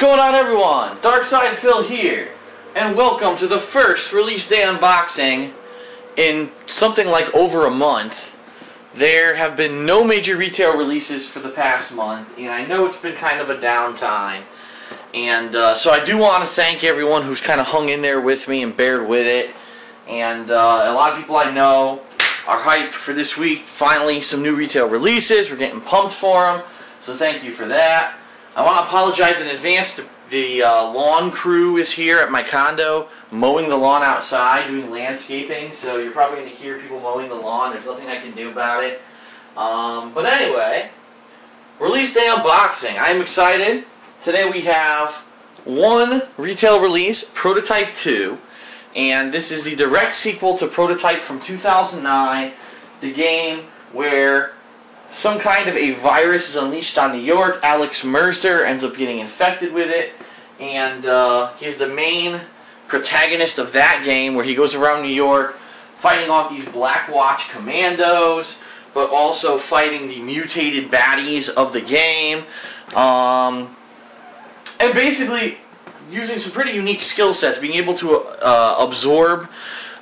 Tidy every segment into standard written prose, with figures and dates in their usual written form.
going on, everyone? Darkside Phil here, and welcome to the first release day unboxing in something like over a month. There have been no major retail releases for the past month, and I know it's been kind of a downtime. And so I do want to thank everyone who's kind of hung in there with me and bared with it. And a lot of people I know are hyped for this week. Finally, some new retail releases. We're getting pumped for them, so thank you for that. I want to apologize in advance. The lawn crew is here at my condo mowing the lawn outside, doing landscaping, so you're probably going to hear people mowing the lawn. There's nothing I can do about it. But anyway, release day unboxing. I'm excited. Today we have one retail release, Prototype 2, and this is the direct sequel to Prototype from 2009, the game where some kind of a virus is unleashed on New York. Alex Mercer ends up getting infected with it, and he's the main protagonist of that game, where he goes around New York fighting off these Blackwatch commandos, but also fighting the mutated baddies of the game, and basically using some pretty unique skill sets, being able to absorb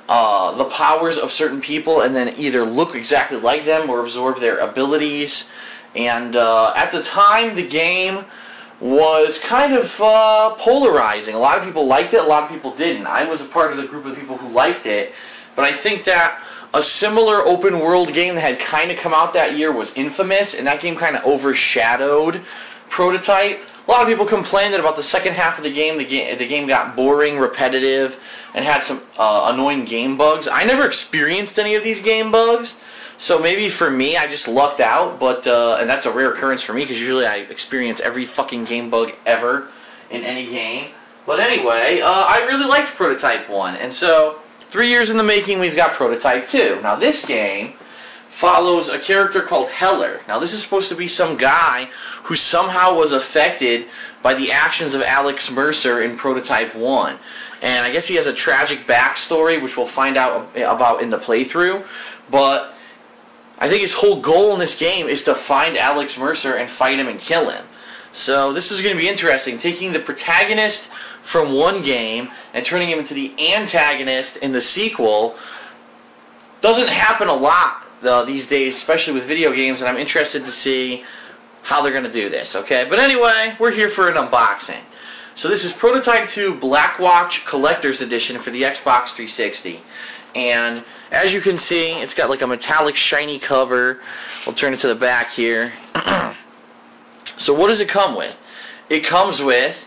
the powers of certain people and then either look exactly like them or absorb their abilities. And at the time, the game was kind of polarizing. A lot of people liked it, a lot of people didn't. I was a part of the group of people who liked it, but I think that a similar open world game that had kind of come out that year was Infamous, and that game kind of overshadowed Prototype. A lot of people complained that about the second half of the game got boring, repetitive, and had some annoying game bugs. I never experienced any of these game bugs, so maybe for me I just lucked out, but and that's a rare occurrence for me because usually I experience every fucking game bug ever in any game. But anyway, I really liked Prototype 1, and so 3 years in the making we've got Prototype 2. Now this game follows a character called Heller. Now this is supposed to be some guy who somehow was affected by the actions of Alex Mercer in Prototype 1. And I guess he has a tragic backstory, which we'll find out about in the playthrough. But I think his whole goal in this game is to find Alex Mercer and fight him and kill him. So this is going to be interesting, taking the protagonist from one game and turning him into the antagonist in the sequel. Doesn't happen a lot these days, especially with video games, and I'm interested to see how they're going to do this, okay? But anyway, we're here for an unboxing. So this is Prototype 2 Blackwatch Collector's Edition for the Xbox 360. And as you can see, it's got like a metallic shiny cover. We'll turn it to the back here. So what does it come with? It comes with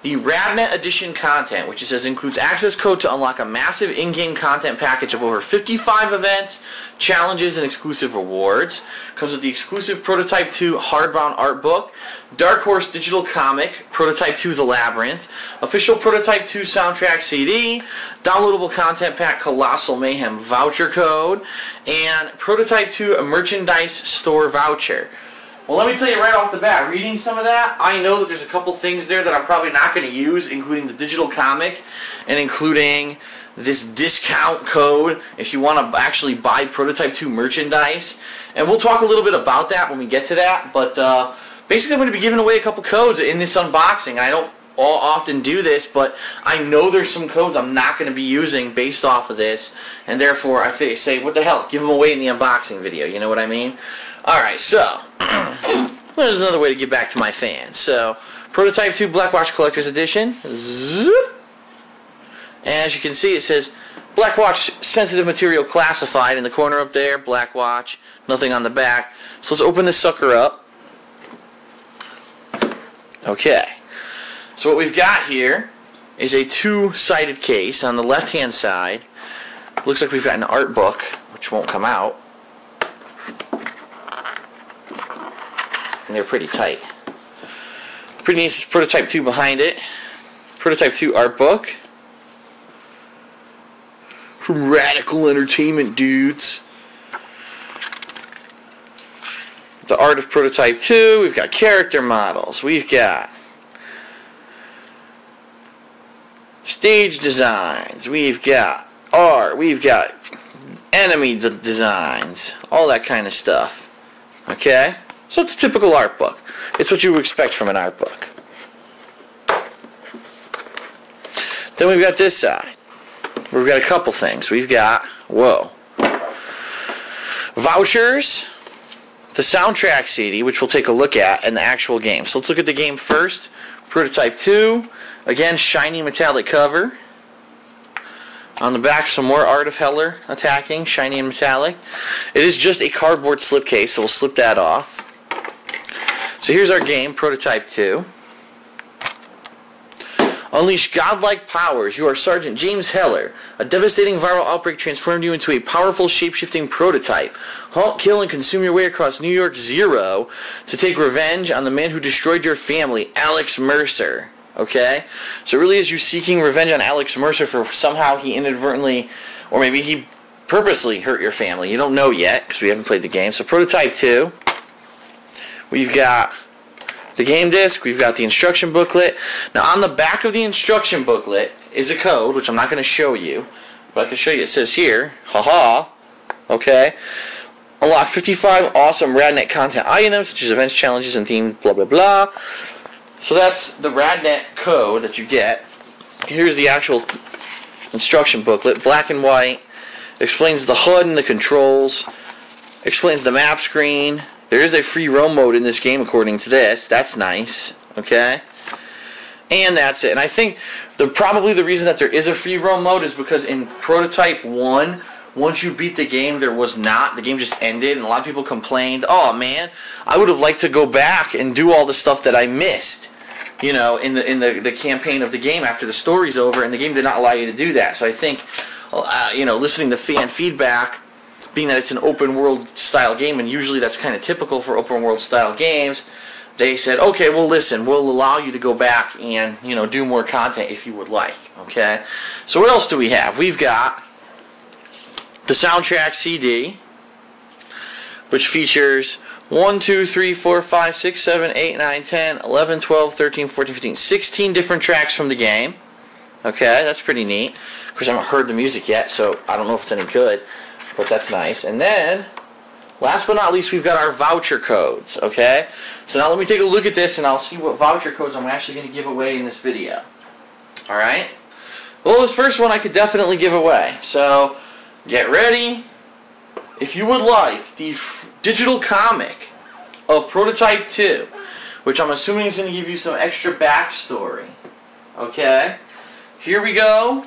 the Radnet Edition content, which it says includes access code to unlock a massive in-game content package of over 55 events, challenges, and exclusive rewards. Comes with the exclusive Prototype 2 hardbound art book, Dark Horse digital comic, Prototype 2 The Labyrinth, official Prototype 2 soundtrack CD, downloadable content pack Colossal Mayhem voucher code, and Prototype 2 merchandise store voucher. Well, let me tell you right off the bat, reading some of that, I know that there's a couple things there that I'm probably not going to use, including the digital comic, and including this discount code if you want to actually buy Prototype 2 merchandise. And we'll talk a little bit about that when we get to that, but basically I'm going to be giving away a couple codes in this unboxing. I don't often do this, but I know there's some codes I'm not going to be using based off of this, and therefore I say, what the hell, give them away in the unboxing video, you know what I mean? Alright, so there's another way to get back to my fans. So, Prototype 2 Blackwatch Collector's Edition. Zoop. And as you can see, it says Blackwatch sensitive material classified in the corner up there. Blackwatch. Nothing on the back. So let's open this sucker up. Okay. So what we've got here is a two-sided case. On the left-hand side, looks like we've got an art book, which won't come out. And they're pretty tight. Pretty nice Prototype 2 behind it. Prototype 2 art book. From Radical Entertainment dudes. The art of Prototype 2. We've got character models. We've got stage designs. We've got art. We've got enemy designs. All that kind of stuff. Okay? So it's a typical art book. It's what you would expect from an art book. Then we've got this side. We've got a couple things. We've got, vouchers, the soundtrack CD, which we'll take a look at, and the actual game. So let's look at the game first. Prototype 2. Again, shiny metallic cover. On the back, some more Art of Heller attacking, shiny and metallic. It is just a cardboard slipcase, so we'll slip that off. So here's our game, Prototype 2. Unleash godlike powers. You are Sergeant James Heller. A devastating viral outbreak transformed you into a powerful shape-shifting prototype. Hunt, kill, and consume your way across New York Zero to take revenge on the man who destroyed your family, Alex Mercer. Okay? So it really is you seeking revenge on Alex Mercer for somehow he inadvertently, or maybe he purposely hurt your family. You don't know yet, because we haven't played the game. So Prototype 2. We've got the game disc, we've got the instruction booklet. Now on the back of the instruction booklet is a code, which I'm not going to show you, but I can show you. It says here, haha, okay, unlock 55 awesome RadNet content items, such as events, challenges, and themes, blah, blah, blah. So that's the RadNet code that you get. Here's the actual instruction booklet, black and white, explains the HUD and the controls, explains the map screen. There is a free roam mode in this game according to this. That's nice. Okay? And that's it. And I think probably the reason that there is a free roam mode is because in Prototype 1, once you beat the game, there was not. The game just ended, and a lot of people complained, oh man, I would have liked to go back and do all the stuff that I missed, you know, in the campaign of the game after the story's over, and the game did not allow you to do that. So I think, you know, listening to fan feedback, being that it's an open world style game, and usually that's kind of typical for open world style games, they said, okay, well listen, we'll allow you to go back and, you know, do more content if you would like. Okay? So what else do we have? We've got the soundtrack CD, which features 1, 2, 3, 4, 5, 6, 7, 8, 9, 10, 11, 12, 13, 14, 15, 16 different tracks from the game. Okay, that's pretty neat. Of course, I haven't heard the music yet, so I don't know if it's any good. But that's nice. And then, last but not least, we've got our voucher codes, okay? So now let me take a look at this, and I'll see what voucher codes I'm actually going to give away in this video. Alright? Well, this first one I could definitely give away. So, get ready. If you would like the digital comic of Prototype 2, which I'm assuming is going to give you some extra backstory, okay? Here we go.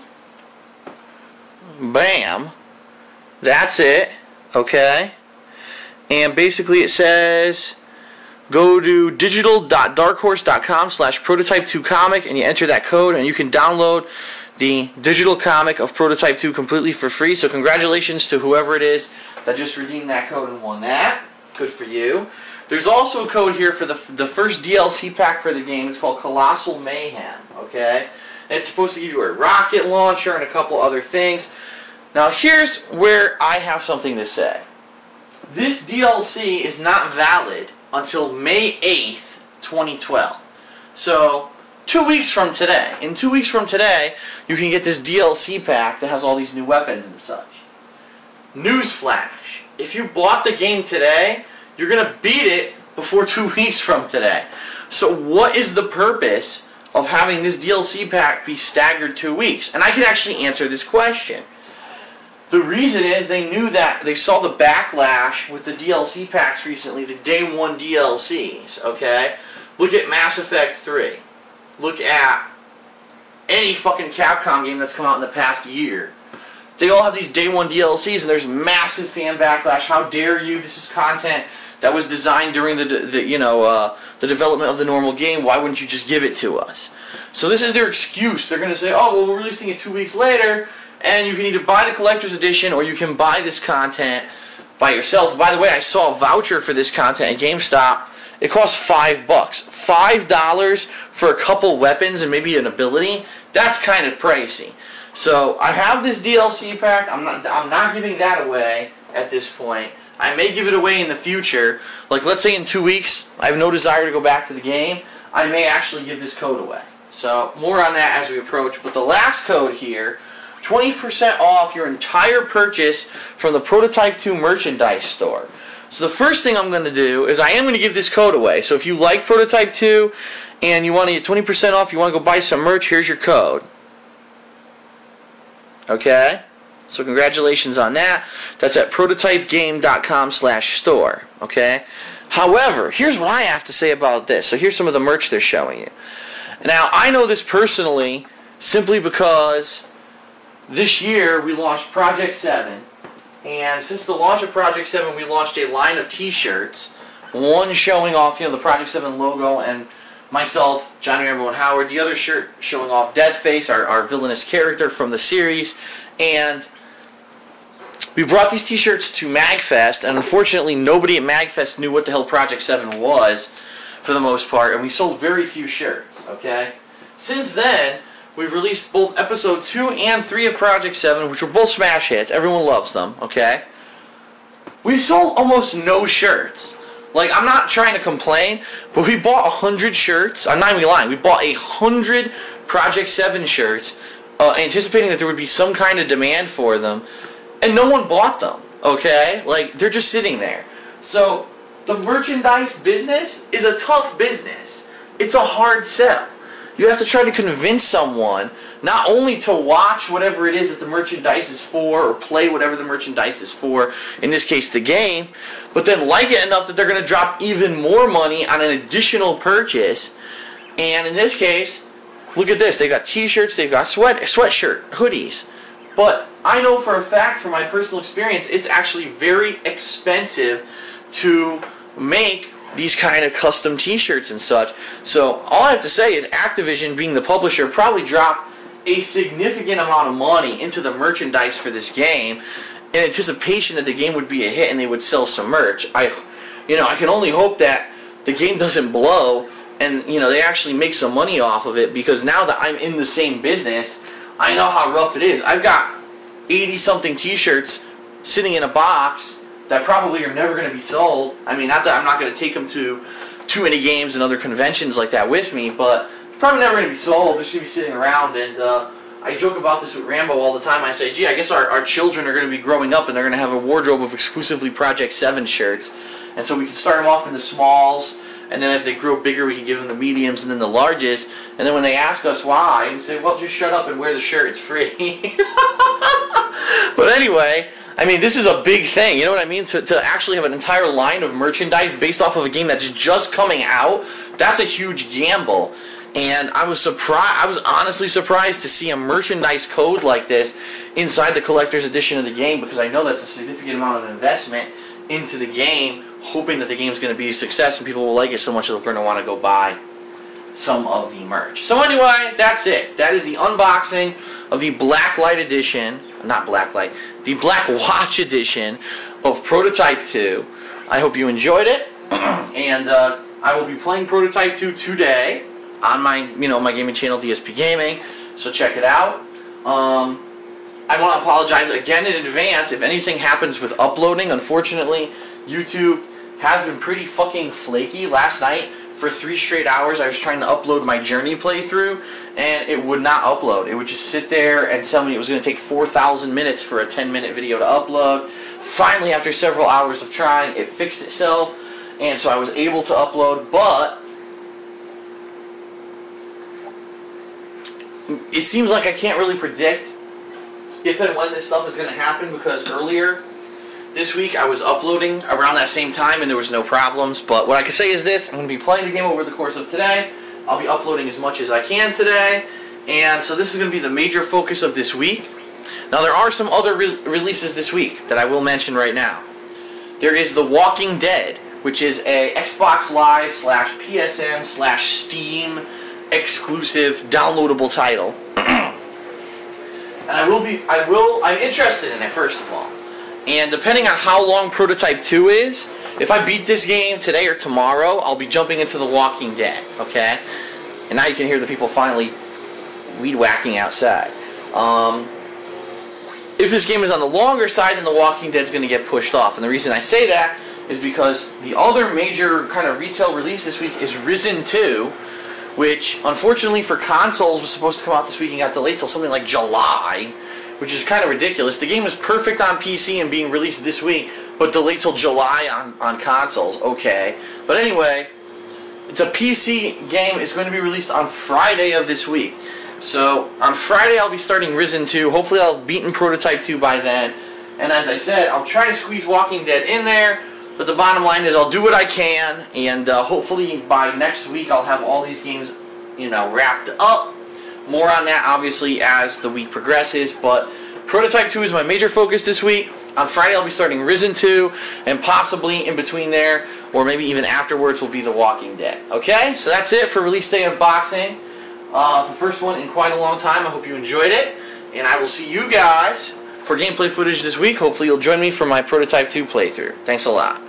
Bam. That's it, okay? And basically it says, go to digital.darkhorse.com/prototype2comic and you enter that code and you can download the digital comic of Prototype 2 completely for free. So congratulations to whoever it is that just redeemed that code and won that. Good for you. There's also a code here for the first DLC pack for the game. It's called Colossal Mayhem, okay? And it's supposed to give you a rocket launcher and a couple other things. Now here's where I have something to say. This DLC is not valid until May 8th, 2012. So, 2 weeks from today. In 2 weeks from today, you can get this DLC pack that has all these new weapons and such. Newsflash. If you bought the game today, you're going to beat it before 2 weeks from today. So what is the purpose of having this DLC pack be staggered 2 weeks? And I can actually answer this question. The reason is they knew that they saw the backlash with the DLC packs recently, the Day 1 DLCs, okay? Look at Mass Effect 3. Look at any fucking Capcom game that's come out in the past year. They all have these Day 1 DLCs and there's massive fan backlash. How dare you? This is content that was designed during the development of the normal game. Why wouldn't you just give it to us? So this is their excuse. They're going to say, oh, well, we're releasing it 2 weeks later, and you can either buy the collector's edition or you can buy this content by yourself. By the way, I saw a voucher for this content at GameStop. It costs $5. $5 for a couple weapons and maybe an ability? That's kind of pricey. So I have this DLC pack. I'm not giving that away at this point. I may give it away in the future. Like, let's say in 2 weeks, I have no desire to go back to the game. I may actually give this code away. So more on that as we approach. But the last code here, 20% off your entire purchase from the Prototype 2 merchandise store. So the first thing I'm going to do is I am going to give this code away. So if you like Prototype 2 and you want to get 20% off, you want to go buy some merch, here's your code. Okay? So congratulations on that. That's at prototypegame.com/store. Okay? However, here's what I have to say about this. So here's some of the merch they're showing you. Now, I know this personally simply because this year we launched Project 7. And since the launch of Project 7, we launched a line of t-shirts. One showing off, the Project 7 logo and myself, Johnny Rambo and Howard. The other shirt showing off Deathface, our villainous character from the series. And we brought these t-shirts to MagFest, and unfortunately nobody at MagFest knew what the hell Project 7 was, for the most part, and we sold very few shirts, okay? Since then, we've released both Episode 2 and 3 of Project 7, which were both smash hits. Everyone loves them, okay? We've sold almost no shirts. Like, I'm not trying to complain, but we bought 100 shirts. I'm not even lying. We bought 100 Project 7 shirts, anticipating that there would be some kind of demand for them, and no one bought them, okay? Like, they're just sitting there. So, the merchandise business is a tough business. It's a hard sell. You have to try to convince someone not only to watch whatever it is that the merchandise is for, or play whatever the merchandise is for, in this case the game, but then like it enough that they're going to drop even more money on an additional purchase. And in this case, look at this. They've got t-shirts, they've got sweatshirt, hoodies. But I know for a fact, from my personal experience, it's actually very expensive to make these kind of custom t-shirts and such. So all I have to say is Activision, being the publisher, probably dropped a significant amount of money into the merchandise for this game in anticipation that the game would be a hit and they would sell some merch. I can only hope that the game doesn't blow and they actually make some money off of it, because now that I'm in the same business, I know how rough it is. I've got 80-something t-shirts sitting in a box that probably are never going to be sold. I mean, not that I'm not going to take them to too many games and other conventions like that with me, but it's probably never going to be sold. They're just going to be sitting around, and I joke about this with Rambo all the time. I say, gee, I guess our children are going to be growing up and they're going to have a wardrobe of exclusively Project 7 shirts, and so we can start them off in the smalls, and then as they grow bigger we can give them the mediums and then the larges, and then when they ask us why, we say, well, just shut up and wear the shirt, it's free. But anyway, I mean, this is a big thing, you know what I mean? To actually have an entire line of merchandise based off of a game that's just coming out, that's a huge gamble. And I was honestly surprised to see a merchandise code like this inside the collector's edition of the game, because I know that's a significant amount of investment into the game, hoping that the game's going to be a success and people will like it so much that they're going to want to go buy some of the merch. So anyway, that's it. That is the unboxing of the Blacklight edition, not Blacklight, the Blackwatch edition of Prototype 2. I hope you enjoyed it, and I will be playing Prototype 2 today on my, my gaming channel, DSPGaming, so check it out. I want to apologize again in advance if anything happens with uploading. Unfortunately, YouTube has been pretty fucking flaky. Last night, for 3 straight hours, I was trying to upload my Journey playthrough, and it would not upload. It would just sit there and tell me it was going to take 4,000 minutes for a 10-minute video to upload. Finally, after several hours of trying, it fixed itself, and so I was able to upload, but it seems like I can't really predict if and when this stuff is going to happen, because earlier this week I was uploading around that same time and there was no problems. But what I can say is this: I'm going to be playing the game over the course of today. I'll be uploading as much as I can today, and so this is going to be the major focus of this week. Now there are some other releases this week that I will mention right now. There is The Walking Dead, which is a Xbox Live / PSN / Steam exclusive downloadable title. And I'm interested in it, first of all. And depending on how long Prototype 2 is, if I beat this game today or tomorrow, I'll be jumping into The Walking Dead, okay? And now you can hear the people finally weed whacking outside. If this game is on the longer side, then The Walking Dead is going to get pushed off. And the reason I say that is because the other major kind of retail release this week is Risen 2, which unfortunately for consoles was supposed to come out this week and got delayed till something like July, which is kind of ridiculous. The game is perfect on PC and being released this week, but delayed till July on consoles. Okay. But anyway, it's a PC game. It's going to be released on Friday of this week. So on Friday I'll be starting Risen 2. Hopefully I'll have beaten Prototype 2 by then. And as I said, I'll try to squeeze Walking Dead in there. But the bottom line is I'll do what I can. And hopefully by next week I'll have all these games, you know, wrapped up. More on that obviously as the week progresses. But Prototype 2 is my major focus this week. On Friday I'll be starting Risen 2. And possibly in between there, or maybe even afterwards, will be The Walking Dead. Okay? So that's it for release day unboxing. The first one in quite a long time. I hope you enjoyed it. And I will see you guys for gameplay footage this week. Hopefully you'll join me for my Prototype 2 playthrough. Thanks a lot.